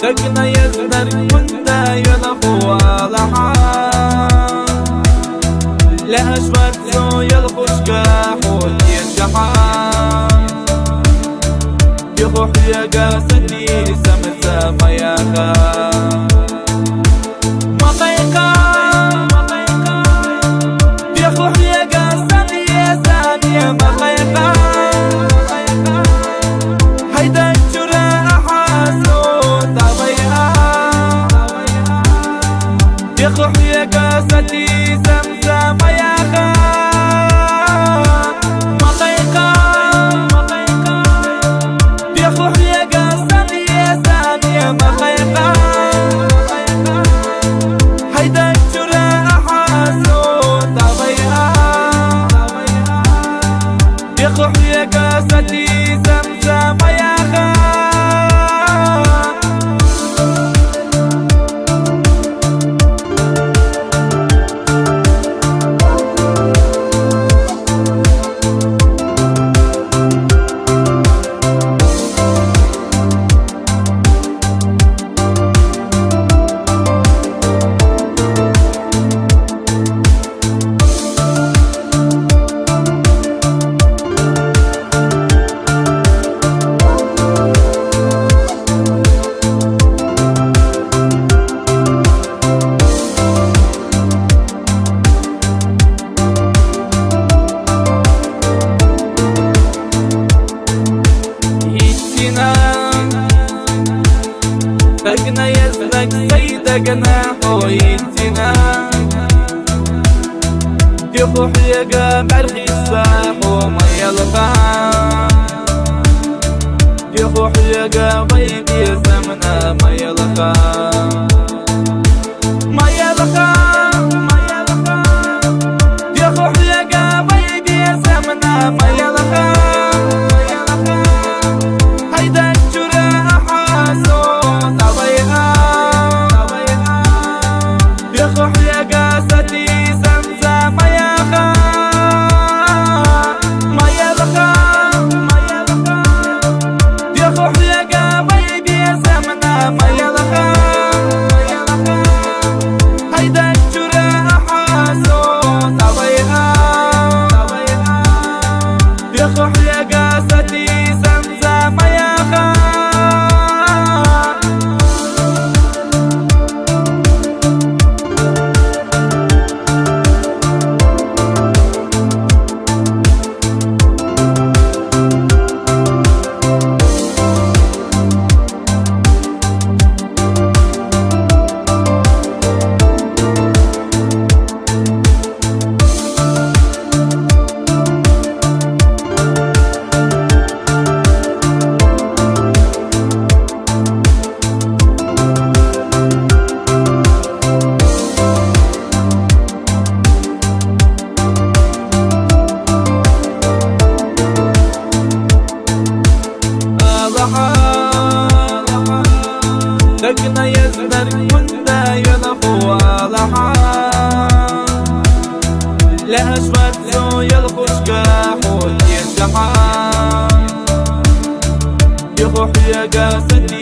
دقنا يزنر كنا يلقوا لحا لا أشبك زو يلقوش كاحول ينجحا يخوح يقاسني سمت مياكا مقيقا يخوح يقاسني ساني مقيقا هيدا الجراح حاسو طبيعا يخوح يقاسني سمت مياكا يخوح يا قاستي زمزم يا خا دقنا يزنك سيدقنا حويتنا يخوح يقا مرخي الساح وما يلقى يخوح يقا غيب يزمنا ما يلقى ما يلقى يخوح يقا غيب يزمنا ما يلقى هيدا الجراح حاسو يخوح يا قاستي زمزم يا خا ما يلقى يخوح يا قاويب يا زمنا ما يلقى هيدا الجراح صوت طبيعا يخوح يا قاستي زمزم يا خا دقنا يزنر كنا يلقوا لحا لا أشبك زو يلقوش كاحول ينجحا يخوح يا قاستي